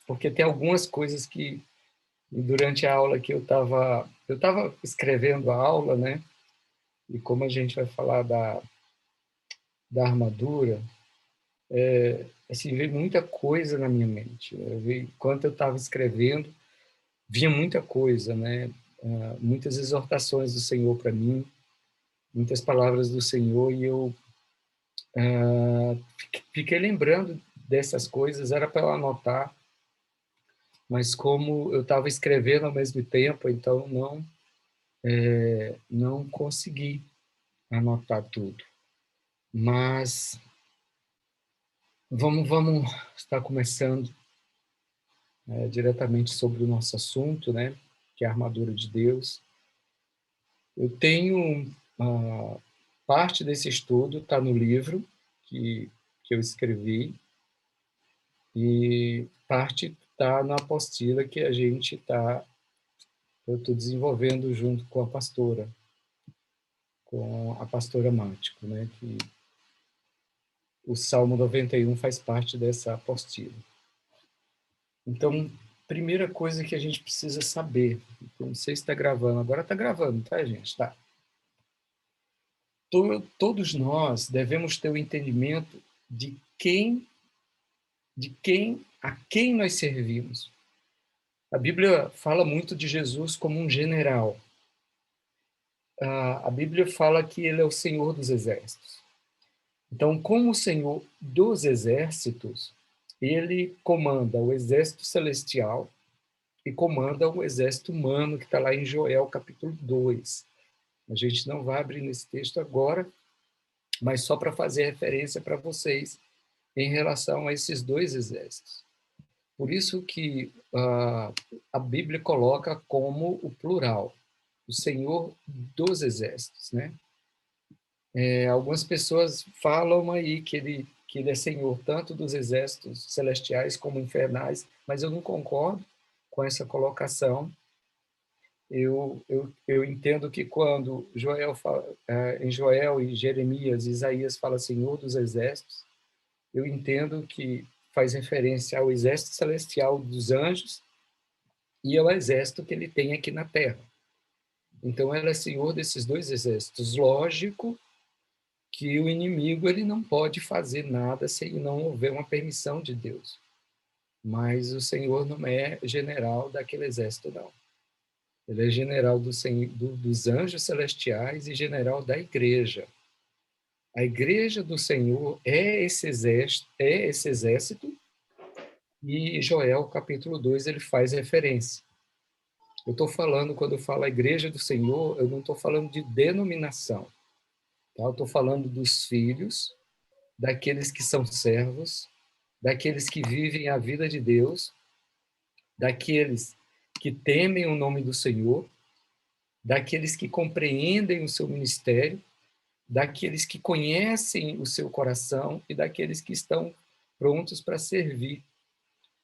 porque tem algumas coisas que, durante a aula que eu tava escrevendo a aula, né? E como a gente vai falar da armadura, assim, veio muita coisa na minha mente. Enquanto eu estava escrevendo, vinha muita coisa, né? Muitas exortações do Senhor para mim, muitas palavras do Senhor, e eu fiquei lembrando dessas coisas. Era para eu anotar, mas como eu estava escrevendo ao mesmo tempo, então não consegui anotar tudo. Mas vamos estar começando diretamente sobre o nosso assunto, né? Que é a armadura de Deus. Eu tenho parte desse estudo está no livro que eu escrevi, e parte está na apostila que eu estou desenvolvendo junto com a pastora Mártico, né? Que o Salmo 91 faz parte dessa apostila. Então, primeira coisa que a gente precisa saber, não sei se está gravando, agora está gravando, tá, gente? Tá. Todos nós devemos ter o entendimento a quem nós servimos. A Bíblia fala muito de Jesus como um general. A Bíblia fala que ele é o Senhor dos exércitos. Então, como o Senhor dos exércitos, ele comanda o exército celestial e comanda o exército humano, que está lá em Joel, capítulo 2. A gente não vai abrir nesse texto agora, mas só para fazer referência para vocês em relação a esses dois exércitos. Por isso que a Bíblia coloca como o plural, o Senhor dos exércitos, né? Algumas pessoas falam aí que ele é Senhor tanto dos exércitos celestiais como infernais, mas eu não concordo com essa colocação. Eu entendo que quando em Joel e Jeremias, Isaías fala Senhor dos exércitos, eu entendo que faz referência ao exército celestial dos anjos e ao exército que ele tem aqui na terra. Então, ela é senhor desses dois exércitos. Lógico que o inimigo ele não pode fazer nada se não houver uma permissão de Deus. Mas o Senhor não é general daquele exército, não. Ele é general dos anjos celestiais e general da igreja. A igreja do Senhor é esse exército, e Joel, capítulo 2, ele faz referência. Eu estou falando, quando eu falo a igreja do Senhor, eu não estou falando de denominação. Tá? Eu estou falando dos filhos, daqueles que são servos, daqueles que vivem a vida de Deus, daqueles que temem o nome do Senhor, daqueles que compreendem o seu ministério, daqueles que conhecem o seu coração e daqueles que estão prontos para servir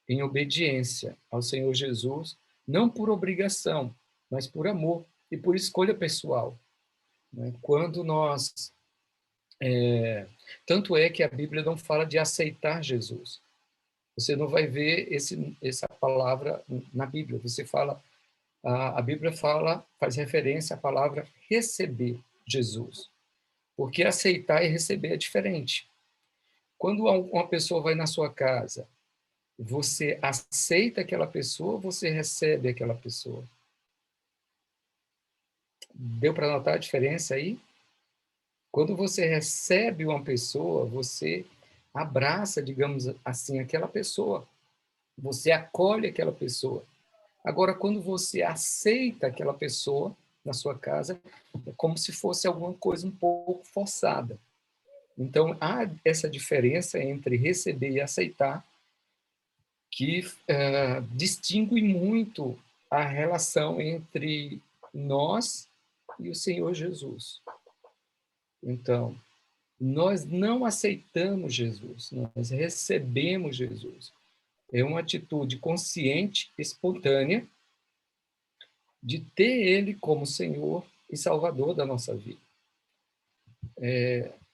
em obediência ao Senhor Jesus, não por obrigação, mas por amor e por escolha pessoal. Né? Quando nós... tanto é que a Bíblia não fala de aceitar Jesus. Você não vai ver essa palavra na Bíblia. A Bíblia faz referência à palavra receber Jesus. Porque aceitar e receber é diferente. Quando uma pessoa vai na sua casa, você aceita aquela pessoa ou você recebe aquela pessoa? Deu para notar a diferença aí? Quando você recebe uma pessoa, você abraça, digamos assim, aquela pessoa. Você acolhe aquela pessoa. Agora, quando você aceita aquela pessoa na sua casa, é como se fosse alguma coisa um pouco forçada. Então, há essa diferença entre receber e aceitar, que distingue muito a relação entre nós e o Senhor Jesus. Então, nós não aceitamos Jesus, nós recebemos Jesus. É uma atitude consciente, espontânea, de ter Ele como Senhor e Salvador da nossa vida.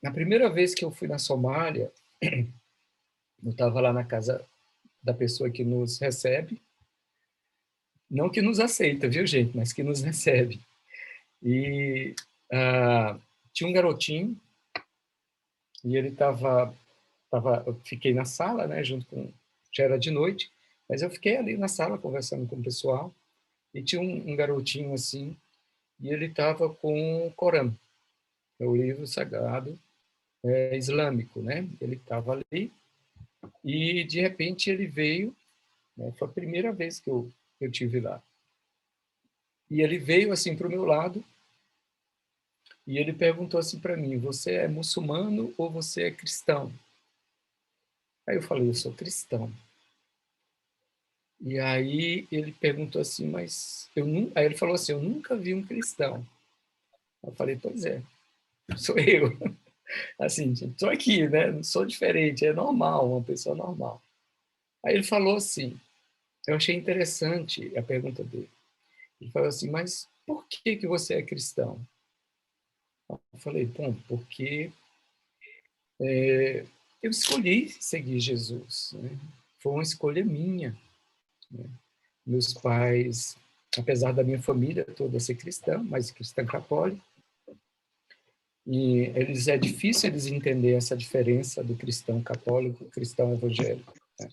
Na primeira vez que eu fui na Somália, eu estava lá na casa da pessoa que nos recebe, não que nos aceita, viu, gente, mas que nos recebe. E tinha um garotinho, e ele eu fiquei na sala, né, junto com, já era de noite, mas eu fiquei ali na sala conversando com o pessoal, e tinha um garotinho assim, e ele estava com o Corão, é o livro sagrado islâmico, né? Ele estava ali, e de repente ele veio, né, foi a primeira vez que eu tive lá, e ele veio assim para o meu lado, e ele perguntou assim para mim: você é muçulmano ou você é cristão? Aí eu falei: eu sou cristão. E aí ele perguntou assim: mas eu não... Aí ele falou assim: eu nunca vi um cristão. Eu falei: pois é, sou eu. Assim, estou aqui, né? Não sou diferente, é normal, uma pessoa normal. Aí ele falou assim, eu achei interessante a pergunta dele. Ele falou assim: mas por que você é cristão? Eu falei: bom, porque eu escolhi seguir Jesus, né? Foi uma escolha minha, né? Meus pais, apesar da minha família toda ser cristã, mas cristã católica, e é difícil eles entenderem essa diferença do cristão católico e cristão evangélico, né?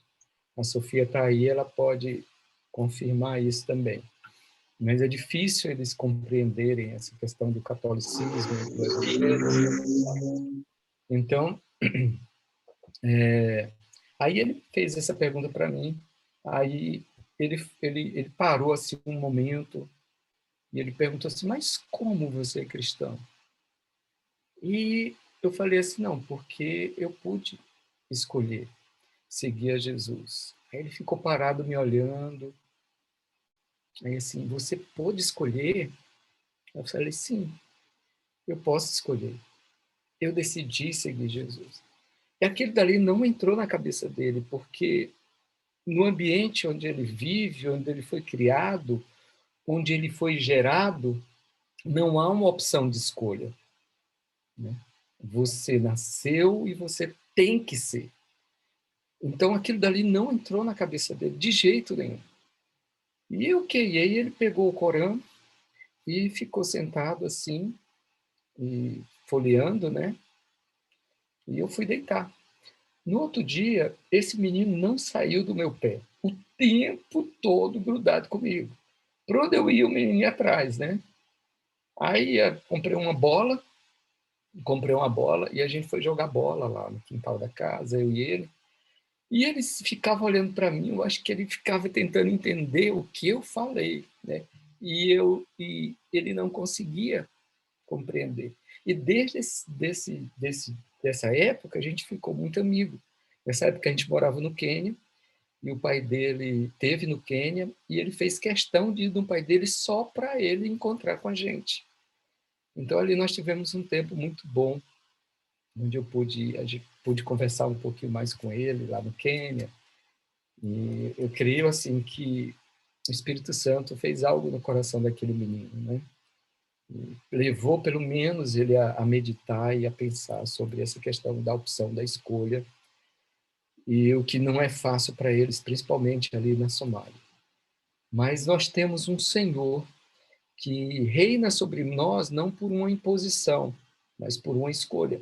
A Sofia está aí, ela pode confirmar isso também. Mas é difícil eles compreenderem essa questão do catolicismo, do evangelho. Então, aí ele fez essa pergunta para mim, aí ele parou assim um momento e ele perguntou assim: mas como você é cristão? E eu falei assim: não, porque eu pude escolher seguir a Jesus. Aí ele ficou parado me olhando, aí assim: você pôde escolher? Eu falei: sim, eu posso escolher. Eu decidi seguir Jesus. E aquilo dali não entrou na cabeça dele, porque no ambiente onde ele vive, onde ele foi criado, onde ele foi gerado, não há uma opção de escolha, né? Você nasceu e você tem que ser. Então aquilo dali não entrou na cabeça dele de jeito nenhum. E aí ele pegou o Corão e ficou sentado assim, e folheando, né? E eu fui deitar. No outro dia, esse menino não saiu do meu pé, o tempo todo grudado comigo. Para onde eu ia, o menino ia atrás, né? Aí comprei uma bola e a gente foi jogar bola lá no quintal da casa, eu e ele. E ele ficava olhando para mim, eu acho que ele ficava tentando entender o que eu falei, né? E ele não conseguia compreender. E desde dessa época a gente ficou muito amigo. Nessa época a gente morava no Quênia e o pai dele teve no Quênia e ele fez questão de ir no pai dele só para ele encontrar com a gente. Então ali nós tivemos um tempo muito bom, onde a gente pude conversar um pouquinho mais com ele lá no Quênia. E eu creio assim que o Espírito Santo fez algo no coração daquele menino, né? E levou pelo menos ele a meditar e a pensar sobre essa questão da opção, da escolha, e o que não é fácil para eles, principalmente ali na Somália. Mas nós temos um Senhor que reina sobre nós não por uma imposição, mas por uma escolha.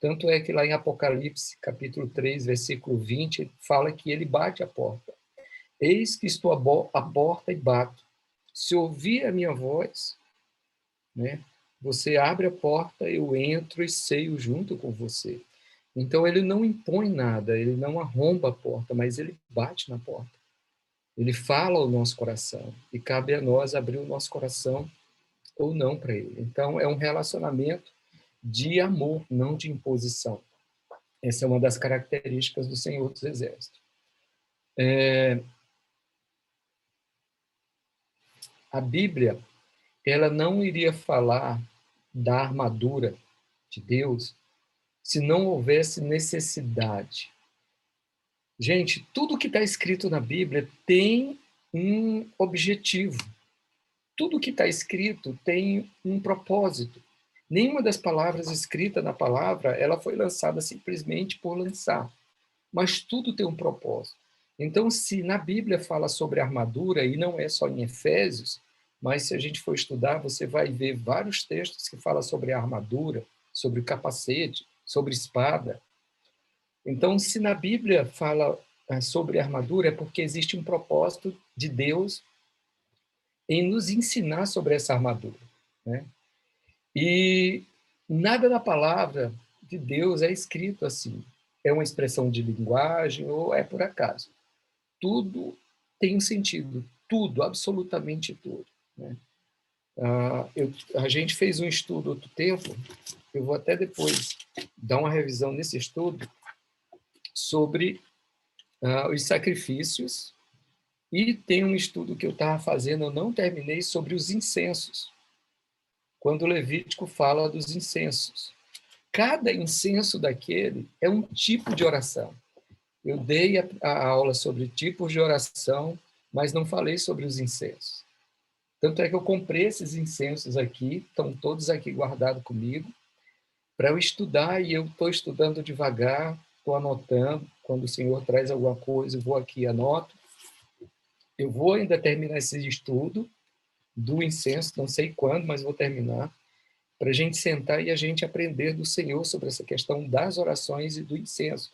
Tanto é que lá em Apocalipse, capítulo 3, versículo 20, fala que ele bate a porta. Eis que estou à porta e bato. Se ouvir a minha voz, né, você abre a porta, eu entro e ceio junto com você. Então ele não impõe nada, ele não arromba a porta, mas ele bate na porta. Ele fala ao nosso coração e cabe a nós abrir o nosso coração ou não para ele. Então é um relacionamento de amor, não de imposição. Essa é uma das características do Senhor dos Exércitos. A Bíblia, ela não iria falar da armadura de Deus se não houvesse necessidade. Gente, tudo que está escrito na Bíblia tem um objetivo. Tudo que está escrito tem um propósito. Nenhuma das palavras escritas na palavra, ela foi lançada simplesmente por lançar. Mas tudo tem um propósito. Então, se na Bíblia fala sobre armadura, e não é só em Efésios, mas se a gente for estudar, você vai ver vários textos que falam sobre a armadura, sobre o capacete, sobre espada. Então, se na Bíblia fala sobre armadura, é porque existe um propósito de Deus em nos ensinar sobre essa armadura, né? E nada na palavra de Deus é escrito assim. É uma expressão de linguagem ou é por acaso. Tudo tem um sentido, tudo, absolutamente tudo, né? A gente fez um estudo outro tempo, eu vou até depois dar uma revisão nesse estudo, sobre os sacrifícios, e tem um estudo que eu estava fazendo, eu não terminei, sobre os incensos, quando o Levítico fala dos incensos. Cada incenso daquele é um tipo de oração. Eu dei a aula sobre tipos de oração, mas não falei sobre os incensos. Tanto é que eu comprei esses incensos aqui, estão todos aqui guardados comigo, para eu estudar, e eu estou estudando devagar, estou anotando, quando o Senhor traz alguma coisa, eu vou aqui e anoto. Eu vou ainda terminar esse estudo do incenso, não sei quando, mas vou terminar, para a gente sentar e a gente aprender do Senhor sobre essa questão das orações e do incenso.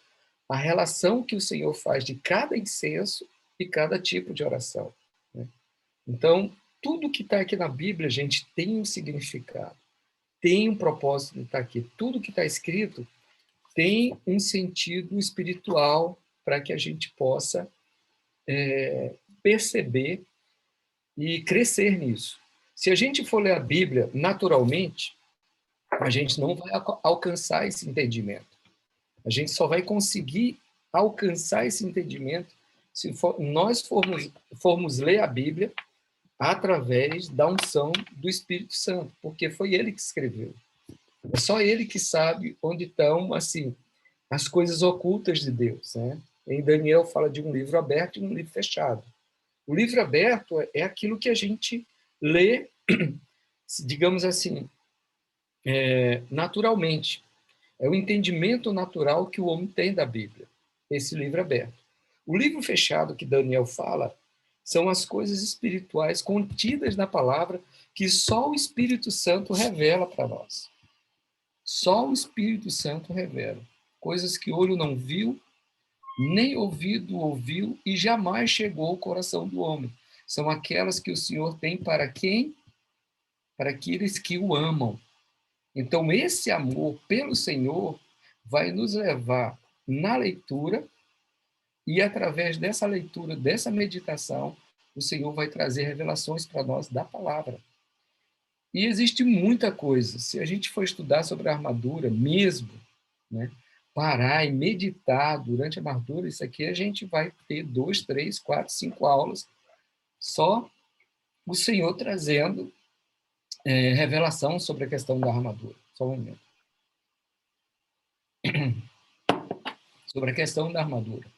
A relação que o Senhor faz de cada incenso e cada tipo de oração, né? Então, tudo que está aqui na Bíblia, gente, tem um significado, tem um propósito de estar aqui. Tudo que está escrito tem um sentido espiritual para que a gente possa perceber e crescer nisso. Se a gente for ler a Bíblia naturalmente, a gente não vai alcançar esse entendimento. A gente só vai conseguir alcançar esse entendimento se nós formos ler a Bíblia através da unção do Espírito Santo, porque foi ele que escreveu. É só ele que sabe onde estão, assim, as coisas ocultas de Deus, né? Em Daniel fala de um livro aberto e um livro fechado. O livro aberto é aquilo que a gente lê, digamos assim, naturalmente. É o entendimento natural que o homem tem da Bíblia, esse livro aberto. O livro fechado que Daniel fala são as coisas espirituais contidas na palavra que só o Espírito Santo revela para nós. Só o Espírito Santo revela. Coisas que olho não viu, nem ouvido ouviu e jamais chegou ao coração do homem. São aquelas que o Senhor tem para quem? Para aqueles que o amam. Então, esse amor pelo Senhor vai nos levar na leitura, e através dessa leitura, dessa meditação, o Senhor vai trazer revelações para nós da palavra. E existe muita coisa. Se a gente for estudar sobre a armadura mesmo, né, parar e meditar durante a armadura, isso aqui a gente vai ter 2, 3, 4, 5 aulas, só o Senhor trazendo revelação sobre a questão da armadura. Só um momento. Sobre a questão da armadura.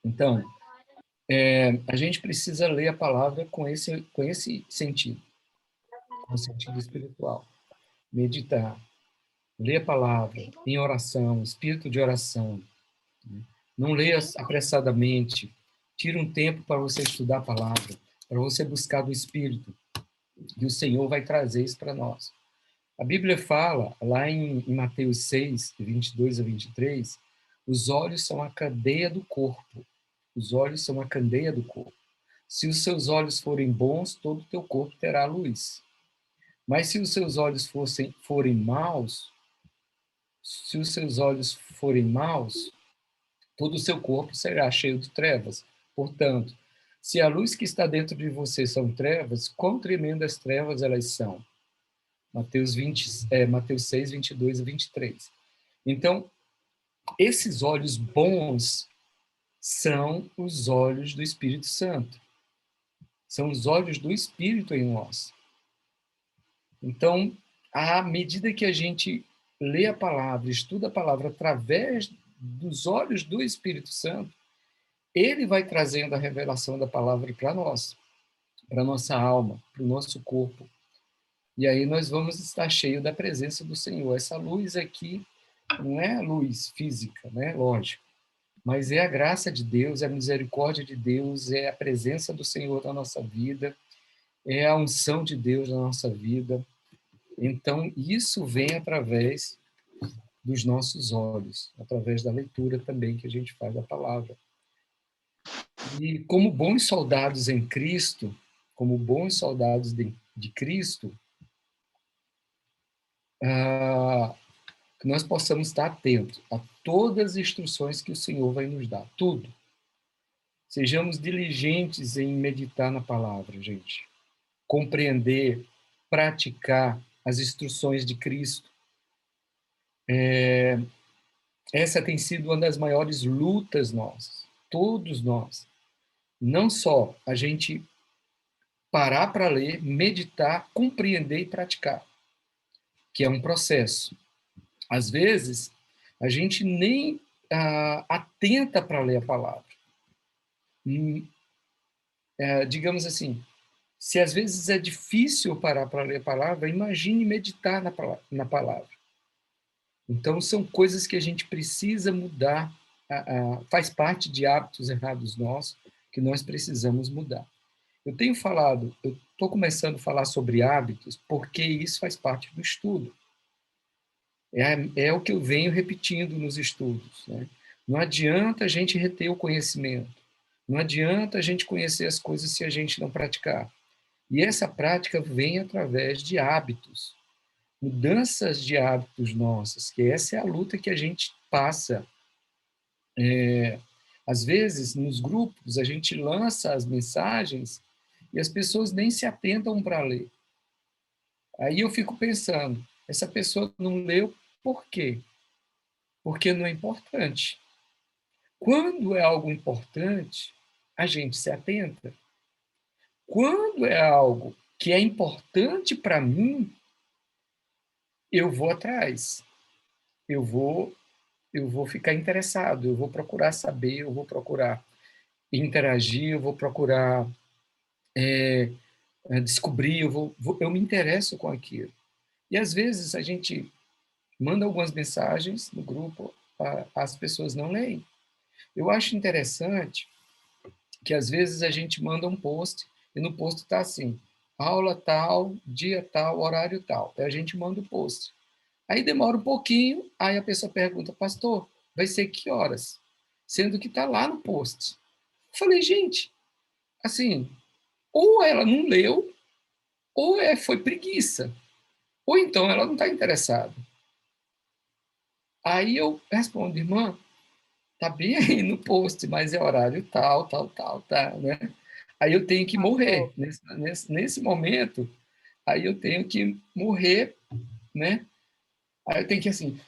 Então, a gente precisa ler a palavra com esse sentido, com o sentido espiritual. Meditar, ler a palavra em oração, espírito de oração. Não leia apressadamente. Tira um tempo para você estudar a palavra, para você buscar do Espírito, e o Senhor vai trazer isso para nós. A Bíblia fala, lá em Mateus 6, 22 a 23, os olhos são a candeia do corpo. Os olhos são a candeia do corpo. Se os seus olhos forem bons, todo o teu corpo terá luz. Mas se os seus olhos forem maus, se os seus olhos forem maus, todo o seu corpo será cheio de trevas. Portanto, se a luz que está dentro de você são trevas, quão tremendas trevas elas são? Mateus 6, 22 e 23. Então, esses olhos bons são os olhos do Espírito Santo. São os olhos do Espírito em nós. Então, à medida que a gente lê a palavra, estuda a palavra através dos olhos do Espírito Santo, ele vai trazendo a revelação da palavra para nós, para nossa alma, para o nosso corpo. E aí nós vamos estar cheios da presença do Senhor. Essa luz aqui não é luz física, né? Lógico. mas é a graça de Deus, é a misericórdia de Deus, é a presença do Senhor na nossa vida, é a unção de Deus na nossa vida. Então, isso vem através dos nossos olhos, através da leitura também que a gente faz da palavra. E como bons soldados em Cristo, como bons soldados de Cristo, que nós possamos estar atentos a todas as instruções que o Senhor vai nos dar, tudo. Sejamos diligentes em meditar na palavra, gente. Compreender, praticar as instruções de Cristo. Essa tem sido uma das maiores lutas nossas, todos nós. Não só a gente parar para ler, meditar, compreender e praticar, que é um processo. Às vezes, a gente nem atenta para ler a palavra. Digamos assim, se às vezes é difícil parar para ler a palavra, imagine meditar na palavra. Então, são coisas que a gente precisa mudar, faz parte de hábitos errados nossos, que nós precisamos mudar. Eu estou começando a falar sobre hábitos, porque isso faz parte do estudo. É o que eu venho repetindo nos estudos, né? Não adianta a gente reter o conhecimento, não adianta a gente conhecer as coisas se a gente não praticar. E essa prática vem através de hábitos, mudanças de hábitos nossas, que essa é a luta que a gente passa. Às vezes, nos grupos, a gente lança as mensagens e as pessoas nem se atentam para ler. Aí eu fico pensando, essa pessoa não leu por quê? Porque não é importante. Quando é algo importante, a gente se atenta. Quando é algo que é importante para mim, eu vou atrás. Eu vou ficar interessado, eu vou procurar saber, eu vou procurar interagir, eu vou procurar descobrir, eu me interesso com aquilo. E às vezes a gente manda algumas mensagens no grupo, as pessoas não leem. Eu acho interessante que às vezes a gente manda um post e no post está assim, aula tal, dia tal, horário tal. Aí a gente manda o post. Aí demora um pouquinho, aí a pessoa pergunta, pastor, vai ser que horas? Sendo que está lá no post. Eu falei, gente, assim, ou ela não leu, ou foi preguiça, ou então ela não está interessada. Aí eu respondo, irmã, tá bem aí no post, mas é horário tal, tal, tal, tá, né? Aí eu tenho que morrer. Pastor, Nesse momento, aí eu tenho que morrer, né? Aí eu tenho que, assim,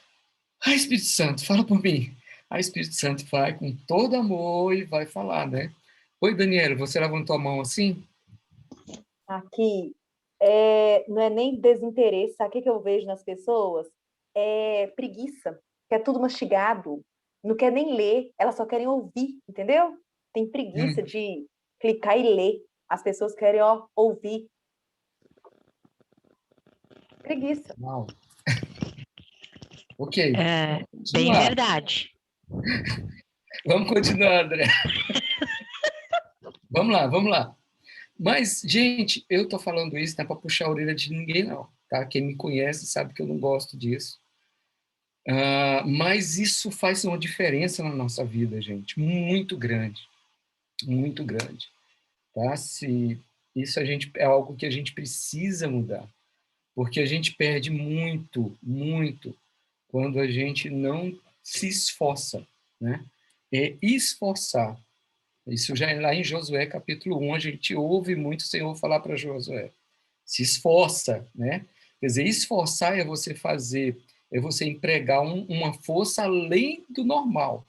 Espírito Santo, fala por mim. Espírito Santo vai com todo amor e vai falar, né? Oi, Daniela, você levantou a mão assim? aqui não é nem desinteresse, sabe o que eu vejo nas pessoas? É preguiça, que é tudo mastigado, não quer nem ler, elas só querem ouvir, entendeu? Tem preguiça Hum, de clicar e ler. As pessoas querem, ó, ouvir. Preguiça. não. Ok, É, vamos bem continuar. verdade. Vamos continuar, André. Vamos lá, vamos lá. Mas, gente, eu estou falando isso não é para puxar a orelha de ninguém, não. Tá? Quem me conhece sabe que eu não gosto disso. Mas isso faz uma diferença na nossa vida, gente, muito grande, muito grande. Tá? Isso é algo que a gente precisa mudar, porque a gente perde muito, muito, quando a gente não se esforça, né? É esforçar. Isso já é lá em Josué, capítulo 1, a gente ouve muito o Senhor falar para Josué. Se esforça, né? Quer dizer, esforçar é você empregar uma força além do normal,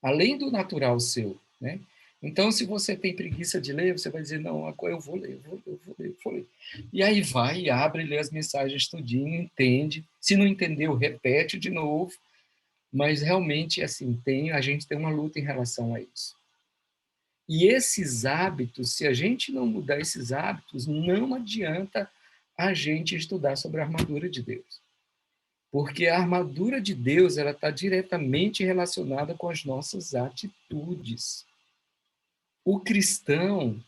além do natural seu, né? Então, se você tem preguiça de ler, você vai dizer, não, agora eu vou ler, eu vou ler. E aí vai, abre, lê as mensagens tudinho, entende. Se não entendeu, repete de novo. Mas realmente, assim, a gente tem uma luta em relação a isso. E esses hábitos, se a gente não mudar esses hábitos, não adianta a gente estudar sobre a armadura de Deus. Porque a armadura de Deus ela está diretamente relacionada com as nossas atitudes. O cristão,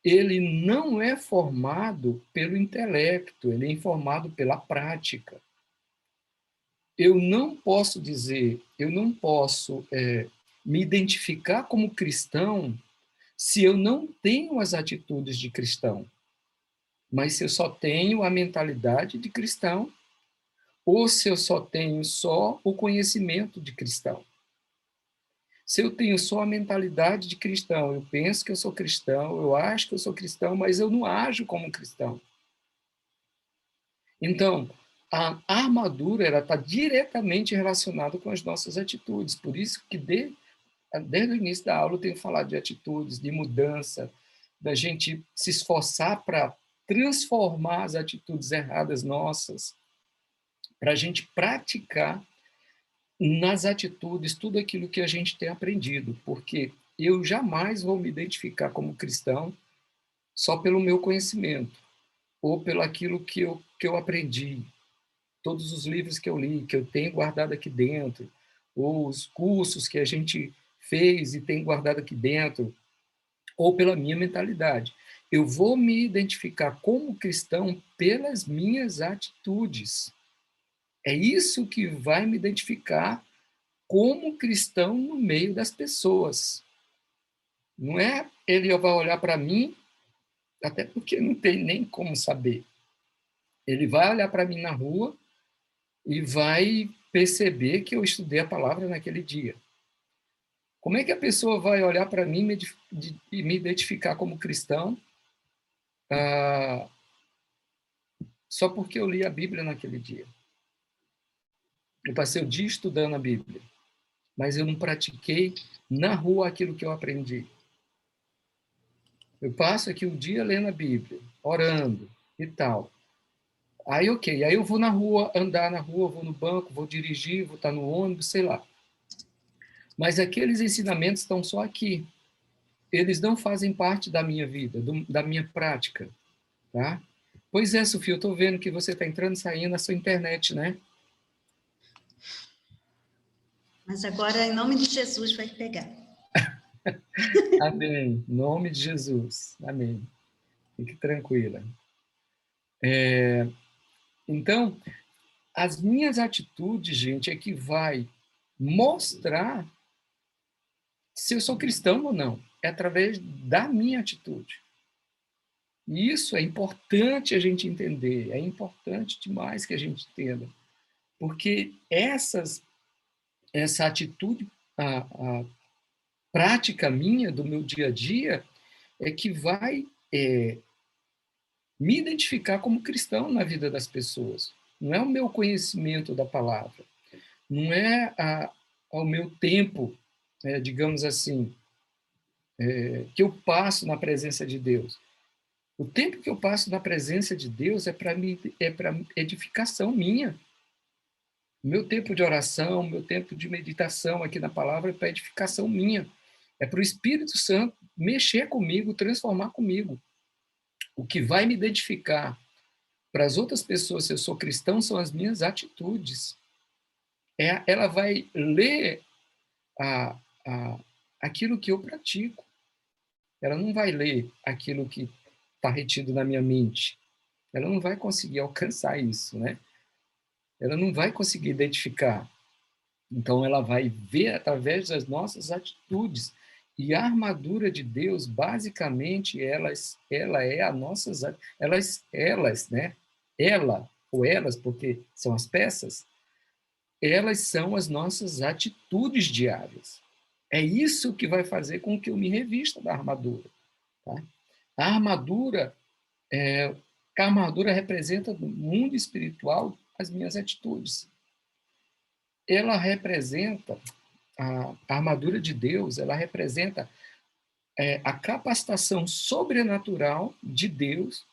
ele não é formado pelo intelecto, ele é formado pela prática. Eu não posso dizer, eu não posso me identificar como cristão se eu não tenho as atitudes de cristão. Mas se eu só tenho a mentalidade de cristão, ou se eu só tenho só o conhecimento de cristão. Se eu tenho só a mentalidade de cristão, eu penso que eu sou cristão, eu acho que eu sou cristão, mas eu não ajo como cristão. Então, a armadura está diretamente relacionada com as nossas atitudes. Por isso que desde o início da aula eu tenho falado de atitudes, de mudança, da gente se esforçar para transformar as atitudes erradas nossas, para a gente praticar nas atitudes tudo aquilo que a gente tem aprendido, porque eu jamais vou me identificar como cristão só pelo meu conhecimento ou pelo aquilo que eu aprendi, todos os livros que eu li, que eu tenho guardado aqui dentro, ou os cursos que a gente fez e tem guardado aqui dentro, ou pela minha mentalidade. Eu vou me identificar como cristão pelas minhas atitudes. É isso que vai me identificar como cristão no meio das pessoas. Não é ele vai olhar para mim, até porque não tem nem como saber. Ele vai olhar para mim na rua e vai perceber que eu estudei a palavra naquele dia. Como é que a pessoa vai olhar para mim e me identificar como cristão só porque eu li a Bíblia naquele dia? Eu passei o dia estudando a Bíblia, mas eu não pratiquei na rua aquilo que eu aprendi. Eu passo aqui o dia lendo a Bíblia, orando e tal. Aí, ok. Aí eu vou na rua, andar na rua, vou no banco, vou dirigir, vou estar no ônibus, sei lá. Mas aqueles ensinamentos estão só aqui. Eles não fazem parte da minha vida, da minha prática, tá? Pois é, Sofia, eu estou vendo que você está entrando e saindo na sua internet, né? Mas agora, em nome de Jesus, vai pegar. Amém. Em nome de Jesus. Amém. Fique tranquila. Então, as minhas atitudes, gente, é que vai mostrar se eu sou cristão ou não. É através da minha atitude. E isso é importante a gente entender, é importante demais que a gente entenda. Porque essa atitude, a prática minha do meu dia a dia, é que vai me identificar como cristão na vida das pessoas. Não é o meu conhecimento da palavra, não é o meu tempo, digamos assim, que eu passo na presença de Deus. O tempo que eu passo na presença de Deus é para edificação minha. O meu tempo de oração, meu tempo de meditação aqui na palavra é para edificação minha. É para o Espírito Santo mexer comigo, transformar comigo. O que vai me identificar para as outras pessoas se eu sou cristão são as minhas atitudes. Ela vai ler aquilo que eu pratico. Ela não vai ler aquilo que está retido na minha mente. Ela não vai conseguir alcançar isso, né? Ela não vai conseguir identificar. Então, ela vai ver através das nossas atitudes. E a armadura de Deus, basicamente, ela é a nossas... Elas, né? Ela, ou elas, porque são as peças, elas são as nossas atitudes diárias. É isso que vai fazer com que eu me revista da armadura. Tá? A armadura representa no mundo espiritual as minhas atitudes. Ela representa, a armadura de Deus, ela representa a capacitação sobrenatural de Deus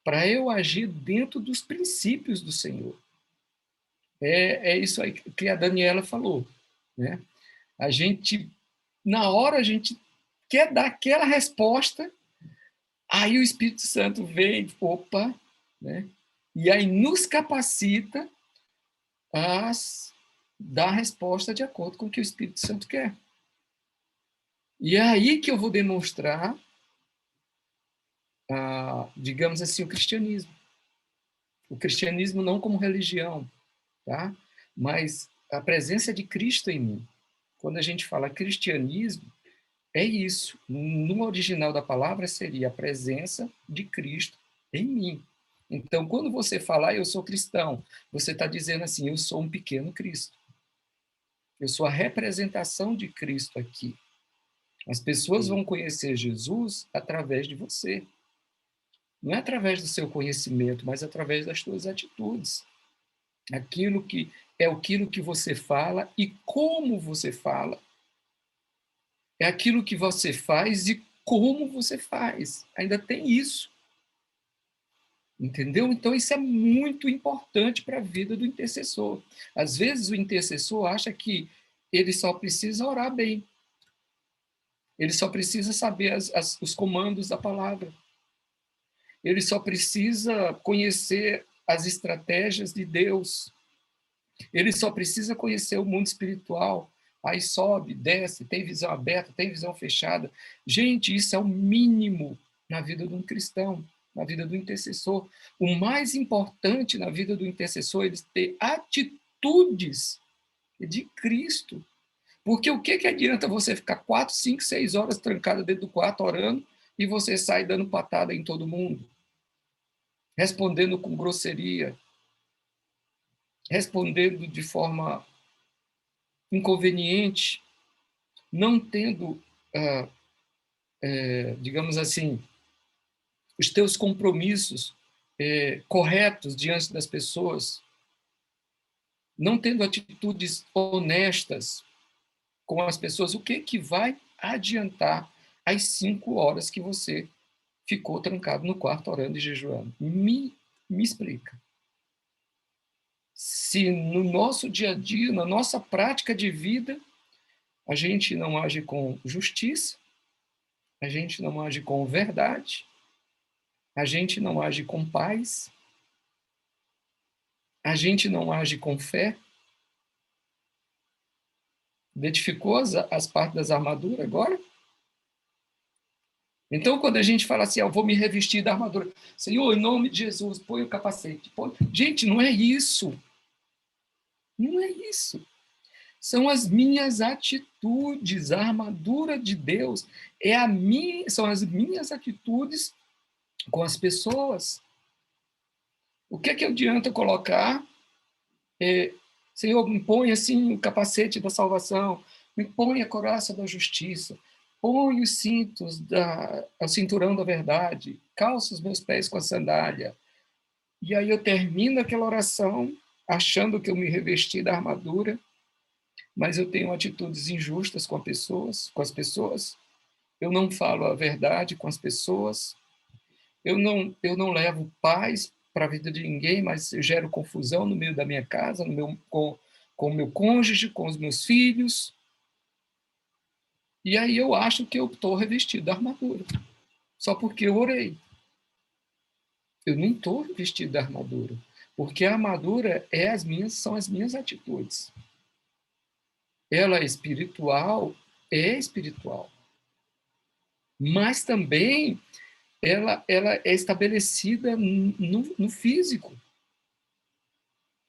para eu agir dentro dos princípios do Senhor. É isso aí que a Daniela falou, né? A gente, na hora, a gente quer dar aquela resposta, aí o Espírito Santo vem, opa, né? E aí nos capacita a dar a resposta de acordo com o que o Espírito Santo quer. E é aí que eu vou demonstrar, digamos assim, o cristianismo. O cristianismo não como religião, tá? Mas a presença de Cristo em mim. Quando a gente fala cristianismo, é isso. No original da palavra seria a presença de Cristo em mim. Então, quando você falar, eu sou cristão, você está dizendo assim, eu sou um pequeno Cristo. Eu sou a representação de Cristo aqui. As pessoas vão conhecer Jesus através de você. Não é através do seu conhecimento, mas através das suas atitudes. Aquilo que você fala e como você fala. É aquilo que você faz e como você faz. Ainda tem isso. Entendeu? Então, isso é muito importante para a vida do intercessor. Às vezes, o intercessor acha que ele só precisa orar bem. Ele só precisa saber os comandos da palavra. Ele só precisa conhecer as estratégias de Deus. Ele só precisa conhecer o mundo espiritual. Aí sobe, desce, tem visão aberta, tem visão fechada. Gente, isso é o mínimo na vida de um cristão, na vida do intercessor. O mais importante na vida do intercessor é ele ter atitudes de Cristo. Porque o que adianta você ficar 4, 5, 6 horas trancado dentro do quarto orando e você sai dando patada em todo mundo? Respondendo com grosseria, respondendo de forma inconveniente, não tendo, digamos assim, os teus compromissos corretos diante das pessoas, não tendo atitudes honestas com as pessoas, o que vai adiantar as 5 horas que você ficou trancado no quarto orando e jejuando? Me explica. Se no nosso dia a dia, na nossa prática de vida, a gente não age com justiça, a gente não age com verdade, a gente não age com paz, a gente não age com fé. Identificou as partes das armaduras agora? Então, quando a gente fala assim, eu vou me revestir da armadura, Senhor, em nome de Jesus, põe o capacete. Gente, não é isso. Não é isso. São as minhas atitudes. A armadura de Deus são as minhas atitudes com as pessoas. O que adianta colocar? Senhor, me põe assim o capacete da salvação, me põe a couraça da justiça, põe os cintos, o cinturão da verdade, calça os meus pés com a sandália. E aí eu termino aquela oração achando que eu me revesti da armadura, mas eu tenho atitudes injustas com as pessoas. Eu não falo a verdade com as pessoas. Eu não levo paz para a vida de ninguém, mas eu gero confusão no meio da minha casa, com o meu cônjuge, com os meus filhos. E aí eu acho que eu estou revestido da armadura, só porque eu orei. Eu não estou revestido da armadura, porque a armadura são as minhas atitudes. Ela é espiritual, mas também ela é estabelecida no físico.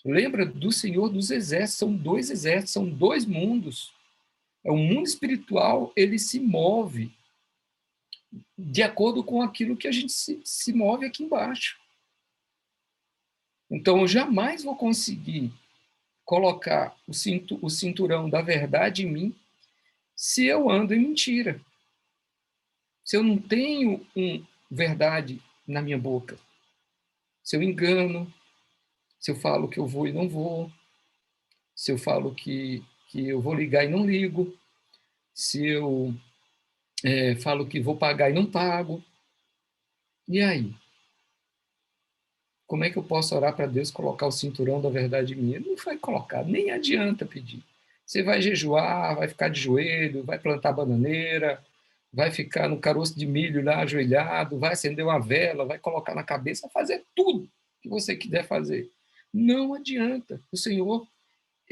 Lembra do Senhor dos Exércitos, são 2 exércitos, são 2 mundos. O mundo espiritual, ele se move de acordo com aquilo que a gente se move aqui embaixo. Então, eu jamais vou conseguir colocar o cinturão da verdade em mim se eu ando em mentira. Se eu não tenho verdade na minha boca. Se eu engano, se eu falo que eu vou e não vou, se eu falo que eu vou ligar e não ligo, se eu falo que vou pagar e não pago. E aí? Como é que eu posso orar para Deus colocar o cinturão da verdade em mim? Ele não vai colocar, nem adianta pedir. Você vai jejuar, vai ficar de joelho, vai plantar bananeira, vai ficar no caroço de milho lá ajoelhado, vai acender uma vela, vai colocar na cabeça, fazer tudo que você quiser fazer. Não adianta. O Senhor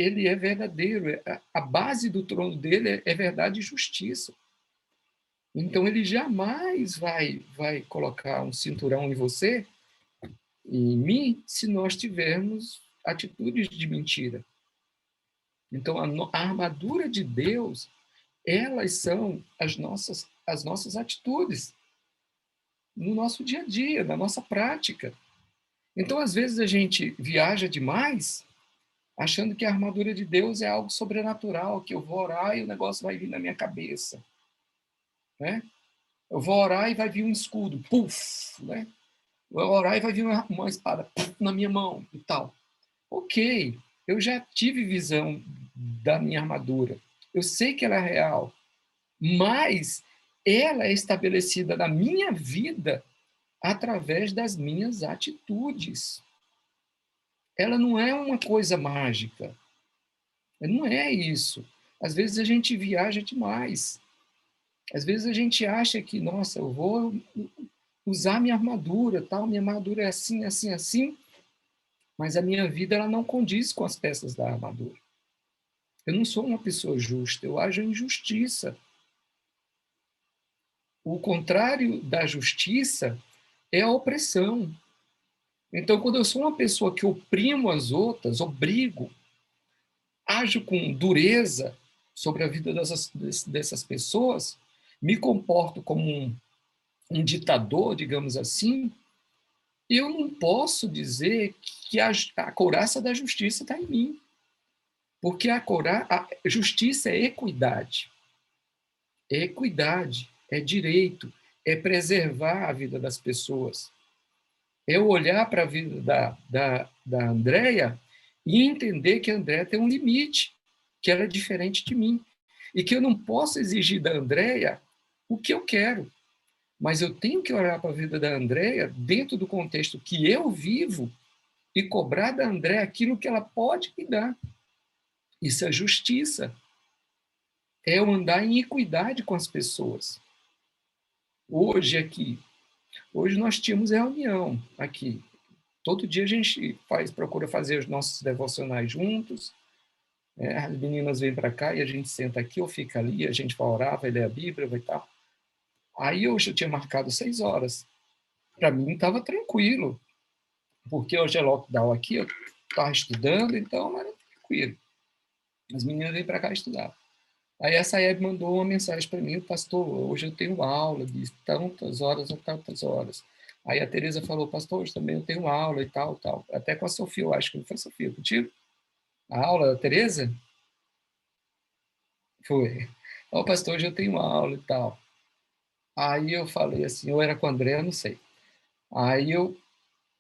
ele é verdadeiro. A base do trono dele é verdade e justiça. Então, ele jamais vai colocar um cinturão em você e em mim se nós tivermos atitudes de mentira. Então, a armadura de Deus, elas são as nossas atitudes no nosso dia a dia, na nossa prática. Então, às vezes, a gente viaja demais achando que a armadura de Deus é algo sobrenatural, que eu vou orar e o negócio vai vir na minha cabeça. Né? Eu vou orar e vai vir um escudo, puf, né? Eu vou orar e vai vir uma espada puf, na minha mão e tal. Ok, eu já tive visão da minha armadura. Eu sei que ela é real, mas ela é estabelecida na minha vida através das minhas atitudes. Ela não é uma coisa mágica. Não é isso. Às vezes a gente viaja demais. Às vezes a gente acha que, nossa, eu vou usar minha armadura, tal, minha armadura é assim, assim, assim, mas a minha vida ela não condiz com as peças da armadura. Eu não sou uma pessoa justa, eu ajo em justiça. O contrário da justiça é a opressão. Então, quando eu sou uma pessoa que oprimo as outras, obrigo, ajo com dureza sobre a vida dessas pessoas, me comporto como um ditador, digamos assim, eu não posso dizer que a couraça da justiça está em mim. Porque a justiça é equidade. É equidade, é direito, é preservar a vida das pessoas. É olhar para a vida da Andréia e entender que a Andréia tem um limite, que ela é diferente de mim. E que eu não posso exigir da Andréia o que eu quero. Mas eu tenho que olhar para a vida da Andréia dentro do contexto que eu vivo e cobrar da Andréia aquilo que ela pode me dar. Isso é justiça. É eu andar em equidade com as pessoas. Hoje nós tínhamos reunião aqui. Todo dia a gente procura fazer os nossos devocionais juntos. As meninas vêm para cá e a gente senta aqui ou fica ali, a gente vai orar, vai ler a Bíblia, vai tal. Aí hoje eu tinha marcado 6 horas. Para mim estava tranquilo, porque hoje é lockdown aqui, eu estava estudando, então era tranquilo. As meninas vêm para cá estudar. Aí a Sayeb mandou uma mensagem para mim, pastor, hoje eu tenho aula de tantas horas a tantas horas. Aí a Tereza falou, pastor, hoje também eu tenho aula e tal, tal. Até com a Sofia, eu acho que não foi a Sofia, contigo? A aula da Tereza? Foi. Ó, pastor, hoje eu tenho aula e tal. Aí eu falei assim, eu era com a André, não sei. Aí eu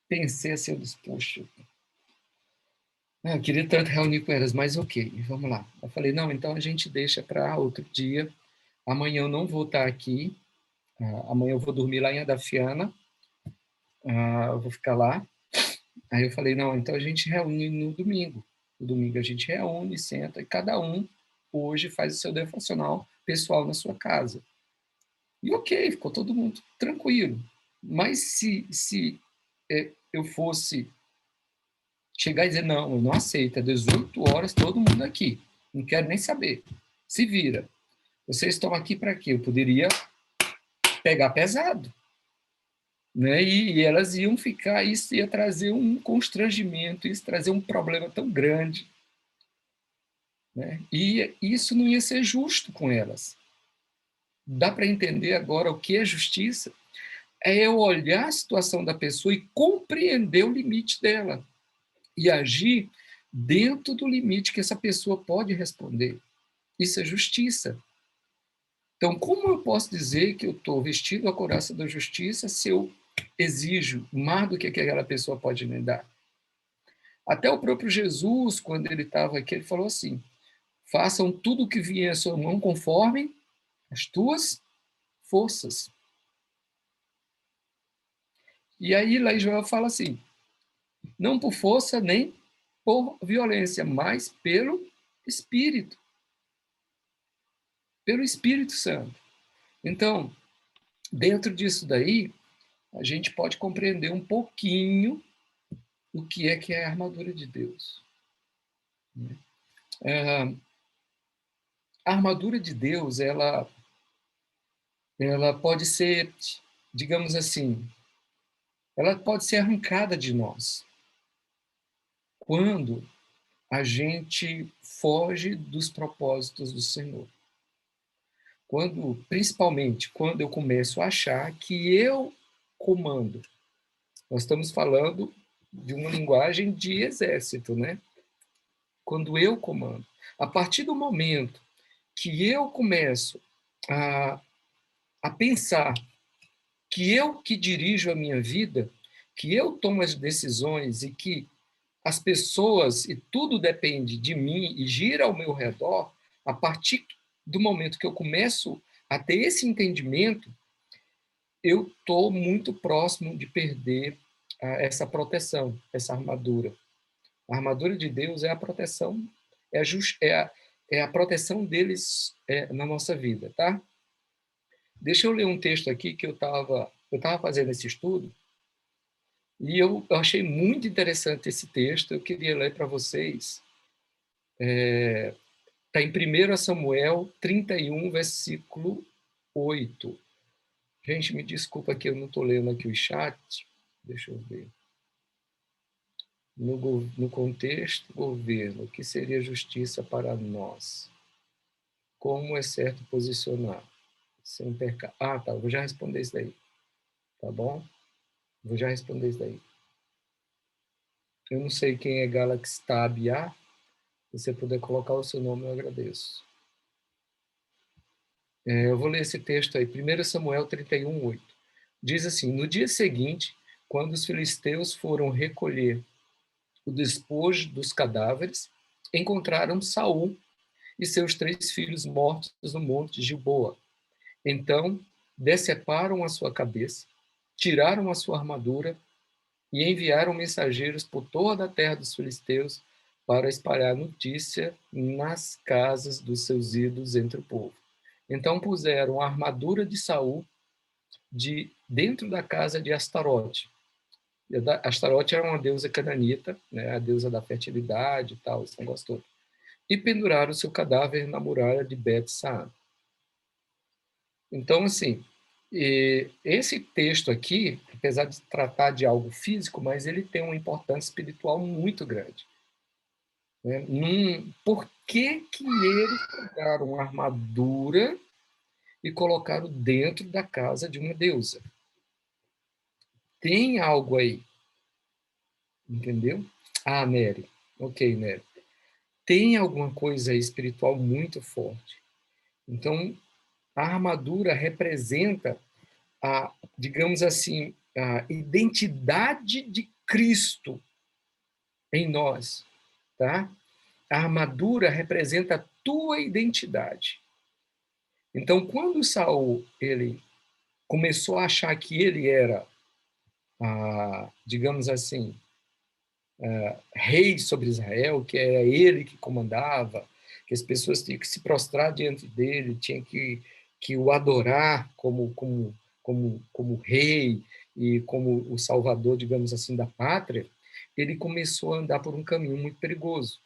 pensei assim, eu disse, poxa, eu queria tanto reunir com elas, mas ok, vamos lá. Eu falei, não, então a gente deixa para outro dia. Amanhã eu não vou estar aqui. Amanhã eu vou dormir lá em Adafiana. Eu vou ficar lá. Aí eu falei, não, então a gente reúne no domingo. No domingo a gente reúne, senta, e cada um hoje faz o seu devocional pessoal na sua casa. E ok, ficou todo mundo tranquilo. Mas se eu fosse chegar e dizer, não, eu não aceito, é 18 horas todo mundo aqui, não quero nem saber, se vira. Vocês estão aqui para quê? Eu poderia pegar pesado. Né? E elas iam ficar, isso ia trazer um constrangimento, isso trazer um problema tão grande. Né? E isso não ia ser justo com elas. Dá para entender agora o que é justiça? É eu olhar a situação da pessoa e compreender o limite dela e agir dentro do limite que essa pessoa pode responder. Isso é justiça. Então, como eu posso dizer que eu estou vestido a couraça da justiça se eu exijo mais do que aquela pessoa pode me dar? Até o próprio Jesus, quando ele estava aqui, ele falou assim, façam tudo o que vier à sua mão conforme as tuas forças. E aí lá Joel fala assim, não por força nem por violência, mas pelo Espírito. Pelo Espírito Santo. Então, dentro disso daí, a gente pode compreender um pouquinho o que é a armadura de Deus. A armadura de Deus, ela pode ser, digamos assim, ela pode ser arrancada de nós quando a gente foge dos propósitos do Senhor. Principalmente quando eu começo a achar que eu comando. Nós estamos falando de uma linguagem de exército, né? Quando eu comando. A partir do momento que eu começo a, a pensar que eu que dirijo a minha vida, que eu tomo as decisões e que as pessoas e tudo depende de mim e gira ao meu redor, a partir do momento que eu começo a ter esse entendimento, eu estou muito próximo de perder essa proteção, essa armadura. A armadura de Deus é a proteção, é a proteção deles na nossa vida, tá? Deixa eu ler um texto aqui que eu tava fazendo esse estudo e eu achei muito interessante esse texto, eu queria ler para vocês. Está em 1 Samuel 31, versículo 8. Gente, me desculpa que eu não estou lendo aqui o chat. Deixa eu ver. No contexto, governo, o que seria justiça para nós? Como é certo posicionar? Sem pecar. Ah, tá, eu vou já responder isso daí. Tá bom? Vou já responder isso daí. Eu não sei quem é Galaxy Tab A. Se você puder colocar o seu nome, eu agradeço. Eu vou ler esse texto aí, 1 Samuel 31, 8. Diz assim: no dia seguinte, quando os filisteus foram recolher o despojo dos cadáveres, encontraram Saul e seus 3 filhos mortos no monte de Gilboa. Então, deceparam a sua cabeça, tiraram a sua armadura e enviaram mensageiros por toda a terra dos filisteus para espalhar notícia nas casas dos seus ídolos entre o povo. Então puseram a armadura de Saul dentro da casa de Astarote. Astarote era uma deusa cananita, né, a deusa da fertilidade e tal, esse negócio todo. E penduraram o seu cadáver na muralha de Bet-Saan. Então, assim, esse texto aqui, apesar de tratar de algo físico, mas ele tem uma importância espiritual muito grande. Né? Por que eles pegaram uma armadura e colocaram dentro da casa de uma deusa? Tem algo aí, entendeu? Ah, Nery. Ok, Nery. Tem alguma coisa espiritual muito forte. Então, a armadura representa digamos assim, a identidade de Cristo em nós, tá? A armadura representa a tua identidade. Então, quando Saul ele começou a achar que ele era, digamos assim, rei sobre Israel, que era ele que comandava, que as pessoas tinham que se prostrar diante dele, tinham que o adorar como rei e como o salvador, digamos assim, da pátria, ele começou a andar por um caminho muito perigoso.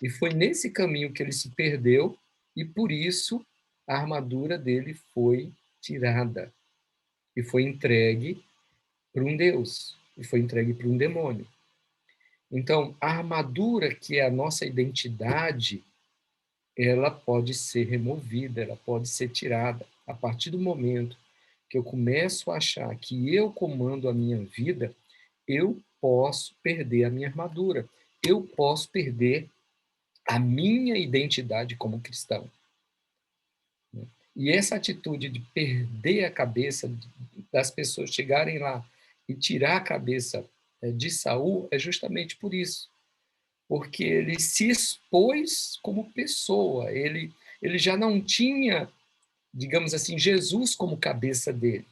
E foi nesse caminho que ele se perdeu e, por isso, a armadura dele foi tirada e foi entregue para um Deus, e foi entregue para um demônio. Então, a armadura, que é a nossa identidade, ela pode ser removida, ela pode ser tirada. A partir do momento que eu começo a achar que eu comando a minha vida, eu posso perder a minha armadura, eu posso perder a minha identidade como cristão. E essa atitude de perder a cabeça, das pessoas chegarem lá e tirar a cabeça de Saul, é justamente por isso. Porque ele se expôs como pessoa, ele já não tinha, digamos assim, Jesus como cabeça dele.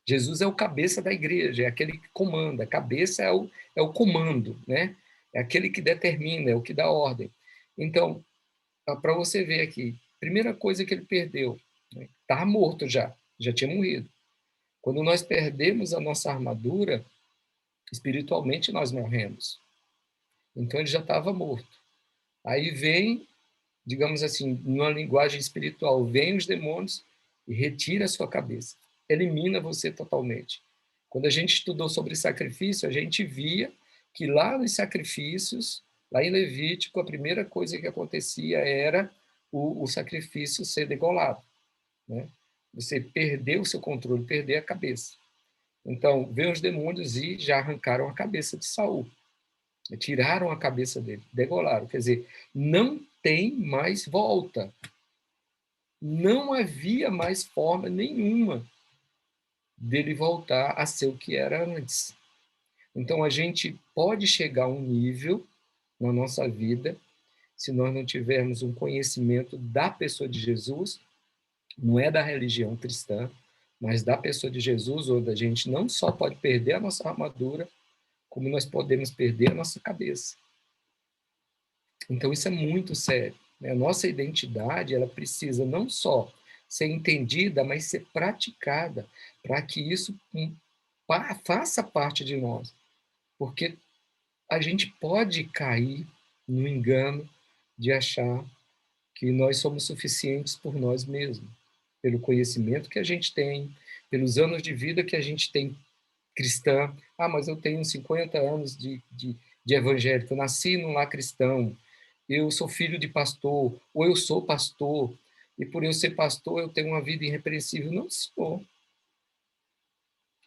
Jesus é o cabeça da igreja, é aquele que comanda, a cabeça é o comando, né? É aquele que determina, é o que dá ordem. Então, para você ver aqui, primeira coisa que ele perdeu, né? Estava morto já tinha morrido. Quando nós perdemos a nossa armadura, espiritualmente nós morremos. Então ele já estava morto. Aí vem, digamos assim, numa linguagem espiritual, vem os demônios e retira a sua cabeça, elimina você totalmente. Quando a gente estudou sobre sacrifício, a gente via que lá nos sacrifícios, lá em Levítico, a primeira coisa que acontecia era o sacrifício ser degolado, né? Você perder o seu controle, perder a cabeça. Então, veio os demônios e já arrancaram a cabeça de Saul. Tiraram a cabeça dele, degolaram. Quer dizer, não tem mais volta. Não havia mais forma nenhuma dele voltar a ser o que era antes. Então, a gente pode chegar a um nível na nossa vida, se nós não tivermos um conhecimento da pessoa de Jesus, não é da religião cristã, mas da pessoa de Jesus, onde a gente não só pode perder a nossa armadura, como nós podemos perder a nossa cabeça. Então, isso é muito sério, né? A nossa identidade, ela precisa não só ser entendida, mas ser praticada, para que isso faça parte de nós. Porque a gente pode cair no engano de achar que nós somos suficientes por nós mesmos, pelo conhecimento que a gente tem, pelos anos de vida que a gente tem cristã. Ah, mas eu tenho 50 anos de evangélico, eu nasci num lar cristão, eu sou filho de pastor, ou eu sou pastor, e por eu ser pastor eu tenho uma vida irrepreensível. Não, senhor.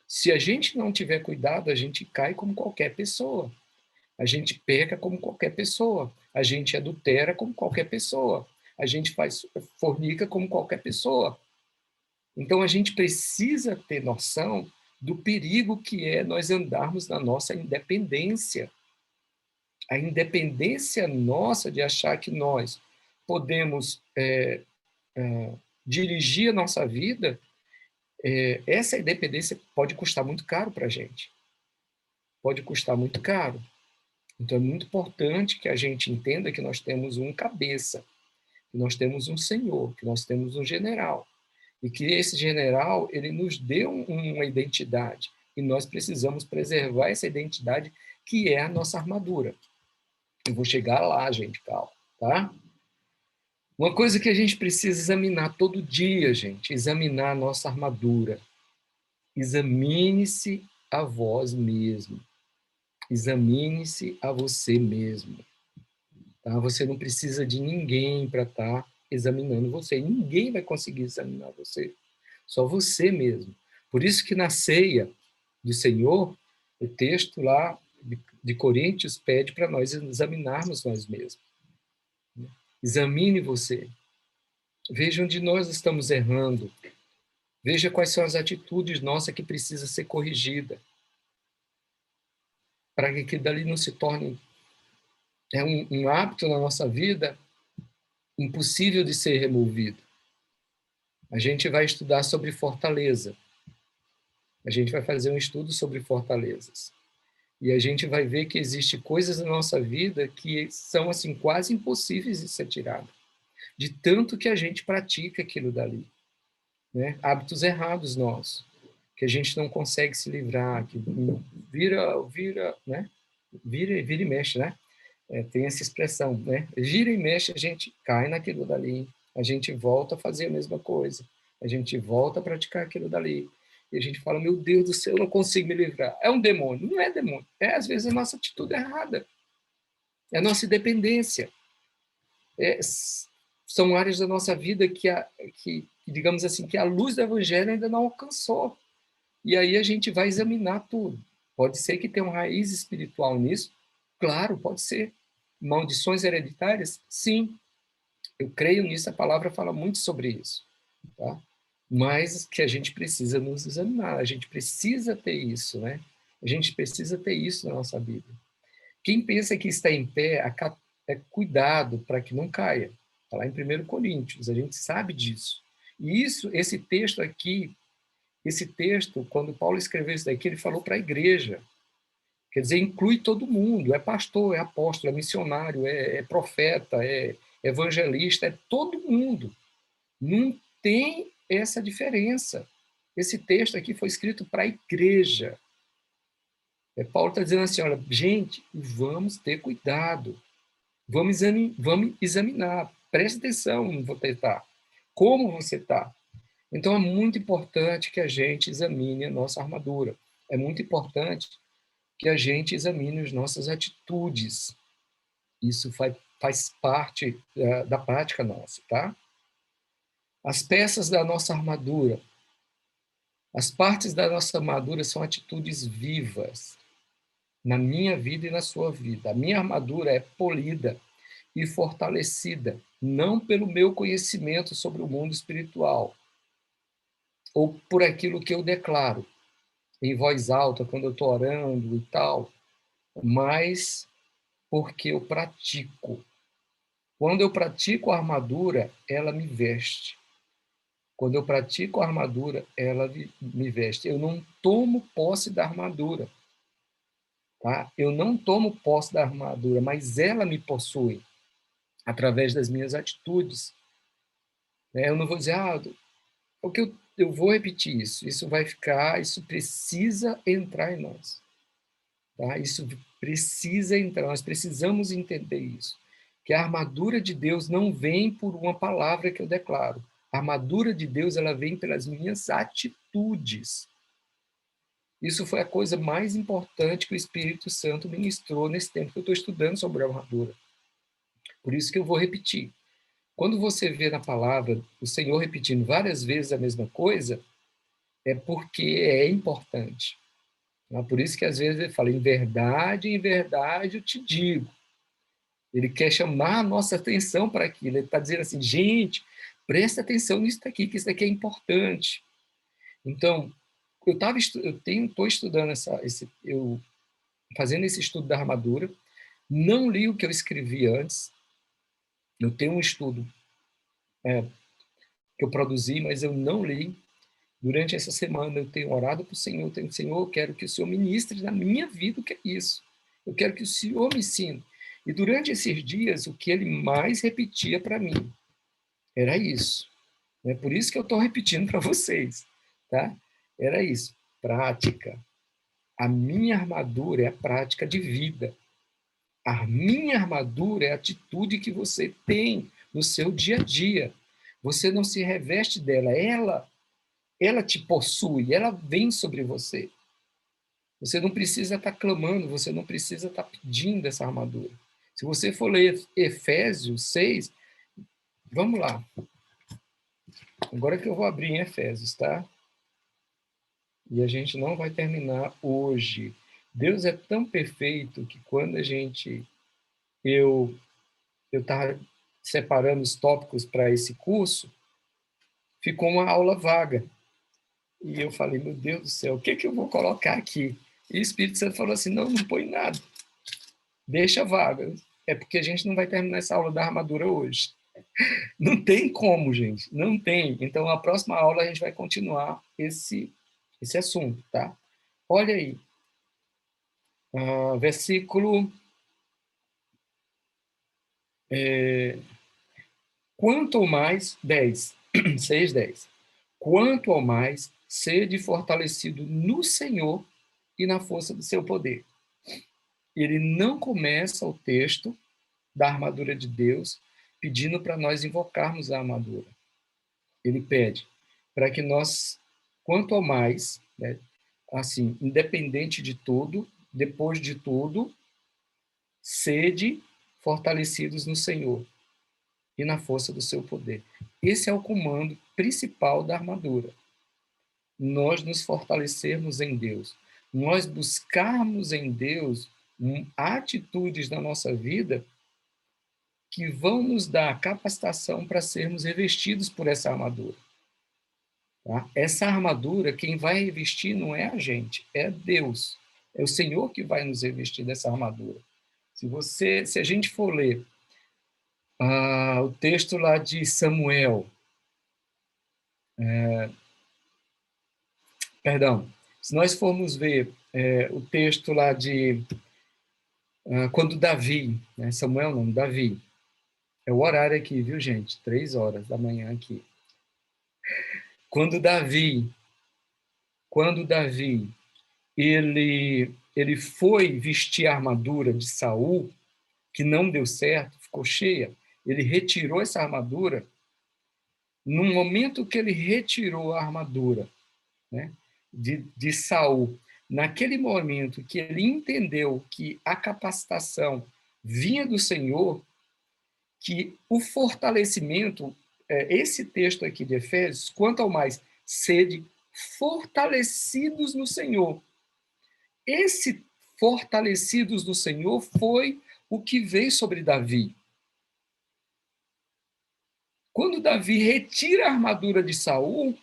Se a gente não tiver cuidado, a gente cai como qualquer pessoa. A gente peca como qualquer pessoa. A gente adultera como qualquer pessoa. A gente faz fornica como qualquer pessoa. Então a gente precisa ter noção do perigo que é nós andarmos na nossa independência. A independência nossa de achar que nós podemos dirigir a nossa vida, essa independência pode custar muito caro para a gente. Pode custar muito caro. Então é muito importante que a gente entenda que nós temos um cabeça, que nós temos um senhor, que nós temos um general. E que esse general, ele nos deu uma identidade. E nós precisamos preservar essa identidade, que é a nossa armadura. Eu vou chegar lá, gente, calma, tá? Uma coisa que a gente precisa examinar todo dia, gente, examinar a nossa armadura. Examine-se a vós mesmo. Examine-se a você mesmo. Tá? Você não precisa de ninguém para estar examinando você. Ninguém vai conseguir examinar você. Só você mesmo. Por isso que na ceia do Senhor, o texto lá de Coríntios pede para nós examinarmos nós mesmos. Examine você. Veja onde nós estamos errando. Veja quais são as atitudes nossas que precisam ser corrigidas. Para que dali não se torne um hábito na nossa vida impossível de ser removido. A gente vai estudar sobre fortaleza. A gente vai fazer um estudo sobre fortalezas. E a gente vai ver que existem coisas na nossa vida que são assim quase impossíveis de ser tiradas, de tanto que a gente pratica aquilo dali, né? Hábitos errados nossos, que a gente não consegue se livrar, que vira, né? Vira e mexe, né? Tem essa expressão, né? Vira e mexe, a gente cai naquilo dali, a gente volta a fazer a mesma coisa, a gente volta a praticar aquilo dali. E a gente fala, meu Deus do céu, eu não consigo me livrar. É um demônio. Não é demônio. Às vezes, a nossa atitude errada. É a nossa independência. São áreas da nossa vida que, digamos assim, que a luz do evangelho ainda não alcançou. E aí a gente vai examinar tudo. Pode ser que tenha uma raiz espiritual nisso? Claro, pode ser. Maldições hereditárias? Sim. Eu creio nisso, a palavra fala muito sobre isso. Tá? Mas que a gente precisa nos examinar, a gente precisa ter isso, né? A gente precisa ter isso na nossa vida. Quem pensa que está em pé, cuidado para que não caia. Está lá em 1 Coríntios, a gente sabe disso. E esse texto aqui, quando Paulo escreveu isso daqui, ele falou para a igreja. Quer dizer, inclui todo mundo, é pastor, é apóstolo, é missionário, é profeta, é evangelista, é todo mundo. Não tem essa diferença. Esse texto aqui foi escrito para a igreja. Paulo está dizendo assim, olha, gente, vamos ter cuidado. Vamos examinar. Preste atenção no você está. Como você está. Então, é muito importante que a gente examine a nossa armadura. É muito importante que a gente examine as nossas atitudes. Isso faz parte da prática nossa, tá? As peças da nossa armadura. As partes da nossa armadura são atitudes vivas na minha vida e na sua vida. A minha armadura é polida e fortalecida, não pelo meu conhecimento sobre o mundo espiritual, ou por aquilo que eu declaro em voz alta quando eu estou orando e tal, mas porque eu pratico. Quando eu pratico a armadura, ela me veste. Quando eu pratico a armadura, ela me veste. Eu não tomo posse da armadura. Tá? Eu não tomo posse da armadura, mas ela me possui através das minhas atitudes. Né? Eu não vou dizer, o que eu vou repetir isso. Isso vai ficar, isso precisa entrar em nós. Tá? Isso precisa entrar, nós precisamos entender isso. Que a armadura de Deus não vem por uma palavra que eu declaro. A armadura de Deus, ela vem pelas minhas atitudes. Isso foi a coisa mais importante que o Espírito Santo ministrou nesse tempo que eu estou estudando sobre a armadura. Por isso que eu vou repetir. Quando você vê na palavra o Senhor repetindo várias vezes a mesma coisa, é porque é importante. Por isso que às vezes ele fala, em verdade eu te digo. Ele quer chamar a nossa atenção para aquilo. Ele está dizendo assim, gente, presta atenção nisso daqui, que isso daqui é importante. Então, estou estudando fazendo esse estudo da armadura, não li o que eu escrevi antes, eu tenho um estudo que eu produzi, mas eu não li. Durante essa semana eu tenho orado para o Senhor, Senhor, eu quero que o Senhor ministre na minha vida o que é isso. Eu quero que o Senhor me ensine. E durante esses dias, o que ele mais repetia para mim era isso. É por isso que eu estou repetindo para vocês. Tá? Era isso, prática. A minha armadura é a prática de vida. A minha armadura é a atitude que você tem no seu dia a dia. Você não se reveste dela, ela te possui, ela vem sobre você. Você não precisa estar clamando, você não precisa estar pedindo essa armadura. Se você for ler Efésios 6, vamos lá. Agora que eu vou abrir em Efésios, tá? E a gente não vai terminar hoje. Deus é tão perfeito que quando eu estava separando os tópicos para esse curso, ficou uma aula vaga. E eu falei, meu Deus do céu, o que eu vou colocar aqui? E o Espírito Santo falou assim, não põe nada. Deixa vaga. É porque a gente não vai terminar essa aula da armadura hoje. Não tem como, gente. Não tem. Então, a próxima aula a gente vai continuar esse assunto, tá? Olha aí. Versículo... quanto ao mais, 10, 6, 10. Quanto ao mais, sede fortalecido no Senhor e na força do seu poder. Ele não começa o texto da armadura de Deus pedindo para nós invocarmos a armadura. Ele pede para que nós, quanto ao mais, né, assim, independente de tudo, depois de tudo, sede fortalecidos no Senhor e na força do seu poder. Esse é o comando principal da armadura. Nós nos fortalecermos em Deus. Nós buscarmos em Deus atitudes na nossa vida que vão nos dar capacitação para sermos revestidos por essa armadura. Tá? Essa armadura, quem vai revestir não é a gente, é Deus. É o Senhor que vai nos revestir dessa armadura. Se a gente for ler o texto lá de Samuel, se nós formos ver o texto lá de quando Davi, né, Samuel não, Davi, é o horário aqui, viu, gente? 3 horas da manhã aqui. Quando Davi ele foi vestir a armadura de Saul, que não deu certo, ficou cheia, ele retirou essa armadura. No momento que ele retirou a armadura, né, de Saul, naquele momento que ele entendeu que a capacitação vinha do Senhor, que o fortalecimento, esse texto aqui de Efésios, quanto ao mais, sede fortalecidos no Senhor. Esse fortalecidos no Senhor foi o que veio sobre Davi. Quando Davi retira a armadura de Saul,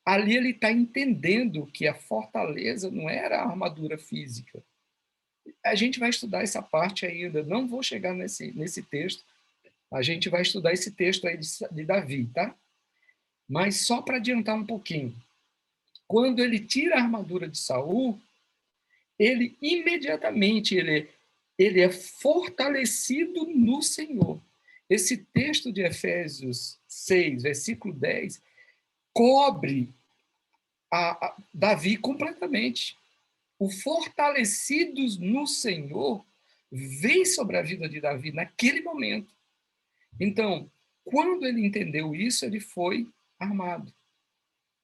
ali ele está entendendo que a fortaleza não era a armadura física. A gente vai estudar essa parte ainda, não vou chegar nesse texto, a gente vai estudar esse texto aí de Davi, tá? Mas só para adiantar um pouquinho, quando ele tira a armadura de Saul, ele imediatamente ele é fortalecido no Senhor. Esse texto de Efésios 6, versículo 10, cobre a Davi completamente. O fortalecidos no Senhor vem sobre a vida de Davi naquele momento. Então, quando ele entendeu isso, ele foi armado.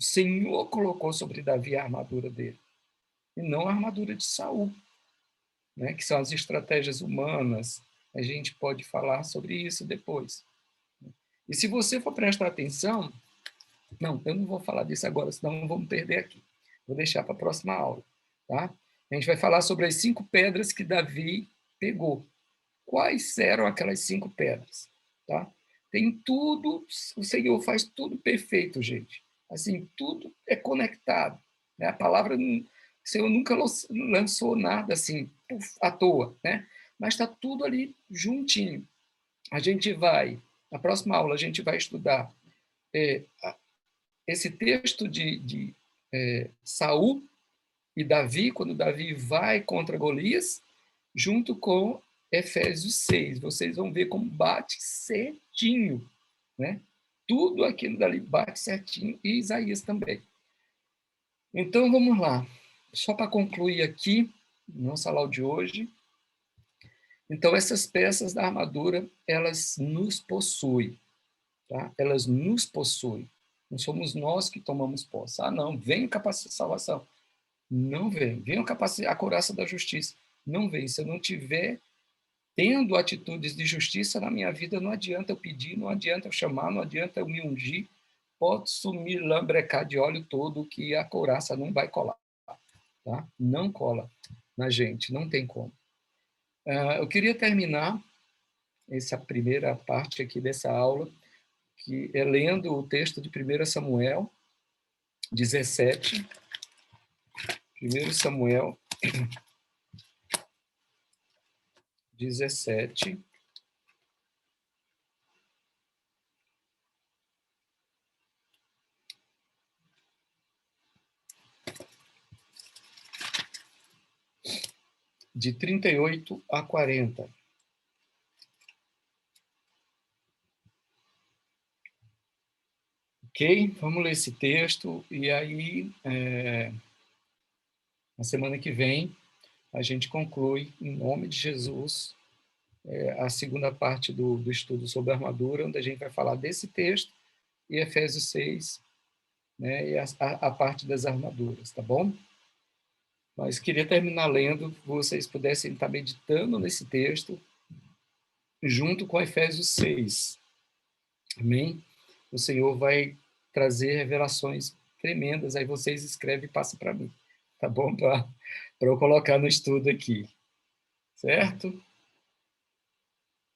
O Senhor colocou sobre Davi a armadura dele, e não a armadura de Saul, né, que são as estratégias humanas. A gente pode falar sobre isso depois. E se você for prestar atenção, não, eu não vou falar disso agora, senão vamos perder aqui. Vou deixar para a próxima aula, tá? A gente vai falar sobre as 5 pedras que Davi pegou. Quais eram aquelas 5 pedras, tá? Tem tudo, o Senhor faz tudo perfeito, gente. Assim, tudo é conectado, né? A palavra, o Senhor nunca lançou nada assim, à toa, né? Mas está tudo ali juntinho. A gente vai, na próxima aula, a gente vai estudar esse texto de Saul e Davi, quando Davi vai contra Golias, junto com Efésios 6. Vocês vão ver como bate certinho, né? Tudo aquilo dali bate certinho, e Isaías também. Então, vamos lá. Só para concluir aqui, nossa aula de hoje. Então, essas peças da armadura, elas nos possuem, tá? Elas nos possuem. Não somos nós que tomamos posse. Ah, não, vem o capacete de salvação. Não vem. Vem o capacete, a couraça da justiça. Não vem. Se eu não tiver tendo atitudes de justiça na minha vida, não adianta eu pedir, não adianta eu chamar, não adianta eu me ungir, posso me lambrecar de óleo todo que a couraça não vai colar, tá? Não cola na gente, não tem como. Eu queria terminar essa primeira parte aqui dessa aula, que é lendo o texto de 1 Samuel 17, 1 Samuel 17, de 38 a 40. Ok? Vamos ler esse texto e aí, na semana que vem, a gente conclui, em nome de Jesus, a segunda parte do estudo sobre a armadura, onde a gente vai falar desse texto e Efésios 6, né, e a parte das armaduras, tá bom? Mas queria terminar lendo, que vocês pudessem estar meditando nesse texto, junto com Efésios 6. Amém? O Senhor vai trazer revelações tremendas, aí vocês escrevem e passam para mim, tá bom? Para eu colocar no estudo aqui, certo?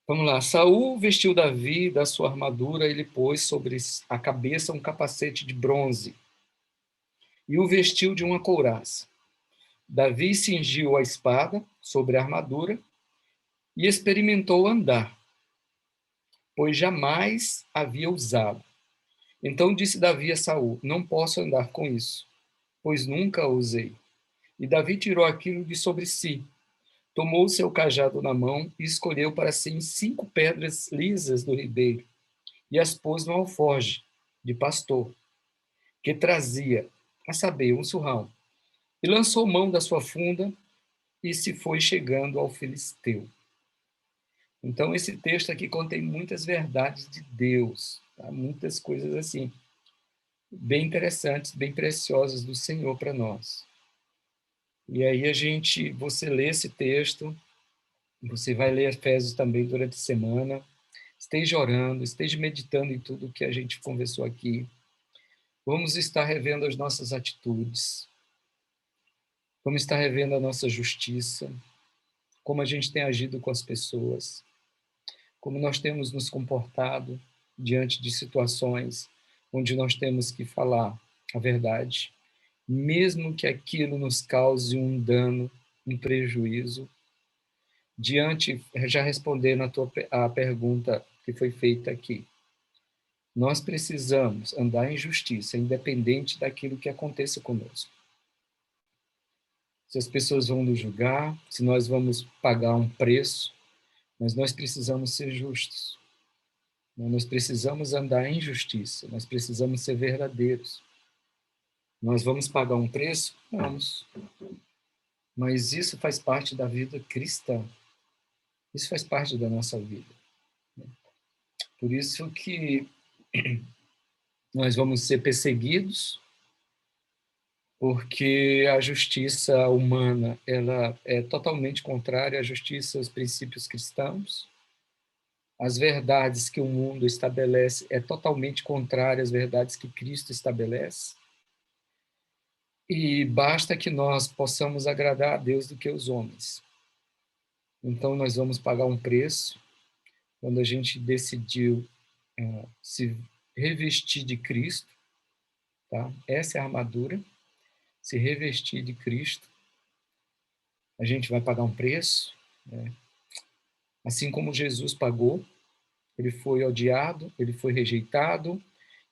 Vamos lá. Saul vestiu Davi da sua armadura, ele pôs sobre a cabeça um capacete de bronze e o vestiu de uma couraça. Davi cingiu a espada sobre a armadura e experimentou andar, pois jamais havia usado. Então disse Davi a Saul: não posso andar com isso, pois nunca usei. E Davi tirou aquilo de sobre si, tomou o seu cajado na mão e escolheu para si 5 pedras lisas do ribeiro e as pôs no alforje de pastor, que trazia, a saber, um surrão, e lançou mão da sua funda e se foi chegando ao filisteu. Então, esse texto aqui contém muitas verdades de Deus, tá? Muitas coisas assim, bem interessantes, bem preciosas do Senhor para nós. E aí você lê esse texto, você vai ler Efésios também durante a semana, esteja orando, esteja meditando em tudo que a gente conversou aqui. Vamos estar revendo as nossas atitudes, vamos estar revendo a nossa justiça, como a gente tem agido com as pessoas, como nós temos nos comportado diante de situações onde nós temos que falar a verdade, mesmo que aquilo nos cause um dano, um prejuízo. Já respondendo a pergunta que foi feita aqui, nós precisamos andar em justiça, independente daquilo que aconteça conosco. Se as pessoas vão nos julgar, se nós vamos pagar um preço, mas nós precisamos ser justos. Nós precisamos andar em justiça, nós precisamos ser verdadeiros. Nós vamos pagar um preço? Vamos. Mas isso faz parte da vida cristã. Isso faz parte da nossa vida. Por isso que nós vamos ser perseguidos, porque a justiça humana ela é totalmente contrária à justiça aos princípios cristãos. As verdades que o mundo estabelece é totalmente contrária às verdades que Cristo estabelece. E basta que nós possamos agradar a Deus do que os homens. Então, nós vamos pagar um preço quando a gente decidiu se revestir de Cristo. Tá? Essa é a armadura, se revestir de Cristo. A gente vai pagar um preço, né? Assim como Jesus pagou. Ele foi odiado, ele foi rejeitado,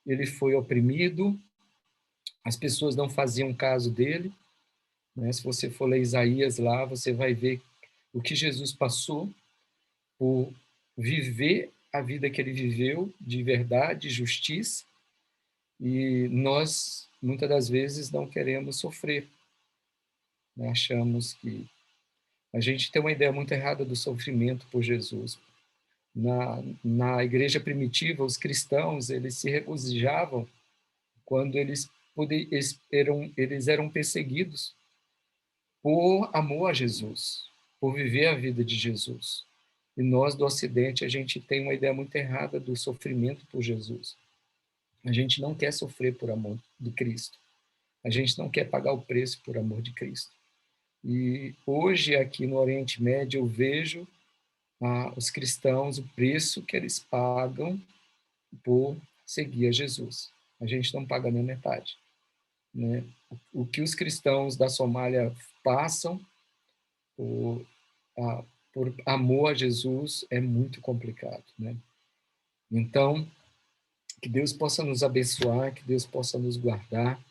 ele foi oprimido, as pessoas não faziam caso dele, né? Se você for ler Isaías lá, você vai ver o que Jesus passou por viver a vida que ele viveu, de verdade, justiça, e nós, muitas das vezes, não queremos sofrer. Né? Achamos que... A gente tem uma ideia muito errada do sofrimento por Jesus. Na igreja primitiva, os cristãos, eles se regozijavam quando eles eram perseguidos por amor a Jesus, por viver a vida de Jesus. E nós, do Ocidente, a gente tem uma ideia muito errada do sofrimento por Jesus. A gente não quer sofrer por amor de Cristo. A gente não quer pagar o preço por amor de Cristo. E hoje, aqui no Oriente Médio, eu vejo os cristãos, o preço que eles pagam por seguir a Jesus. A gente não paga nem metade. Né? O que os cristãos da Somália passam por amor a Jesus é muito complicado. Né? Então, que Deus possa nos abençoar, que Deus possa nos guardar,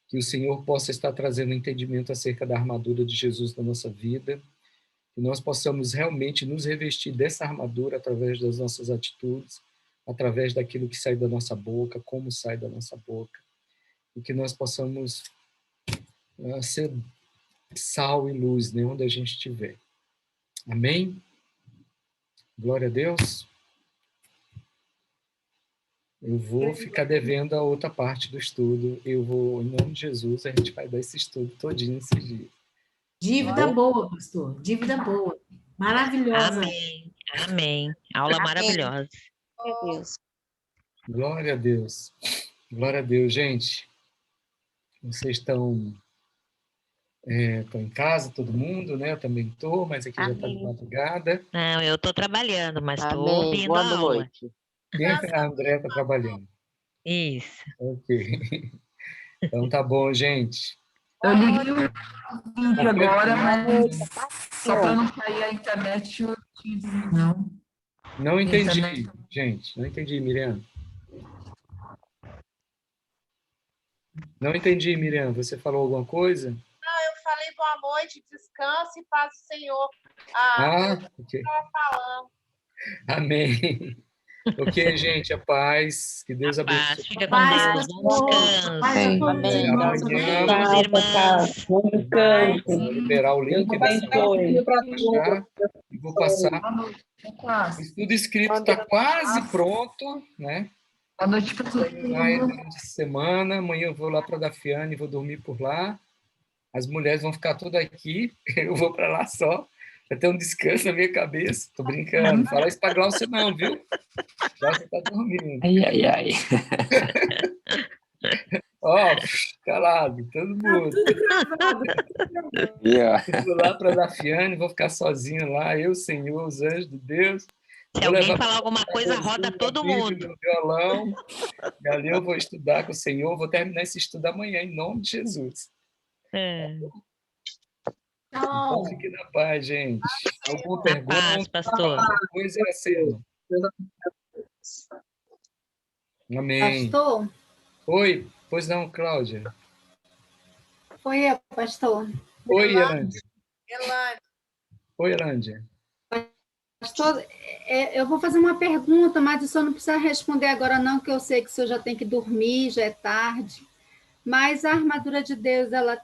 que o Senhor possa estar trazendo entendimento acerca da armadura de Jesus na nossa vida, que nós possamos realmente nos revestir dessa armadura através das nossas atitudes, através daquilo que sai da nossa boca, como sai da nossa boca, e que nós possamos ser sal e luz, né, onde a gente estiver. Amém? Glória a Deus. Eu vou ficar devendo a outra parte do estudo. Eu vou, em nome de Jesus, a gente vai dar esse estudo todinho esses dias. Dívida boa, pastor. Dívida boa. Maravilhosa. Amém. Amém. Aula Amém. maravilhosa. Meu Deus. Glória a Deus. Glória a Deus, gente. Vocês estão em casa, todo mundo, né? Eu também estou, mas aqui já está de madrugada. Não, eu estou trabalhando, mas estou Amém. ouvindo Boa a aula. noite. A André está trabalhando. Isso. Ok. Então tá bom, gente. Eu liguei o vídeo agora, mas só para não cair a internet, eu tive não. Não entendi, gente. Não entendi, Miriam. Não entendi, Miriam. Você falou alguma coisa? Eu falei boa noite, descanse e paz do Senhor. Ok. Estava falando. Amém. Ok, gente, a paz. Que Deus abençoe. Fica com Paz, Deus. Bom descanso. Amém. Meus irmãos. Vou liberar o link. Deus abençoe. Baixar e vou passar. Boa noite, O estudo escrito está quase pronto, né? Boa noite para todo Vai mundo. durante a semana. Amanhã eu vou lá para Dafiane, vou dormir por lá. As mulheres vão ficar todas aqui. Eu vou para lá só. Vai ter um descanso na minha cabeça. Tô brincando. Fala isso para Glaucia não, viu? Glaucia está dormindo. Ai, ai, ai. Ó, calado, todo mundo. E, ó, Eu vou lá para Dafiane, vou ficar sozinho lá. Eu, Senhor, os anjos de Deus. Se Vou alguém levar falar alguma coisa, roda todo Bíblia, mundo. meu violão. E ali eu vou estudar com o Senhor. Vou terminar esse estudo amanhã, em nome de Jesus. É. Então, fique na paz, gente. Alguma Na pergunta? paz, pastor. Alguma coisa é assim. Amém. Pastor? Oi, pois não, Cláudia. Foi eu, pastor. Oi, Elândia. Elane, Oi, Elândia. Pastor, eu vou fazer uma pergunta, mas o senhor não precisa responder agora não, que eu sei que o senhor já tem que dormir, já é tarde. Mas a armadura de Deus, ela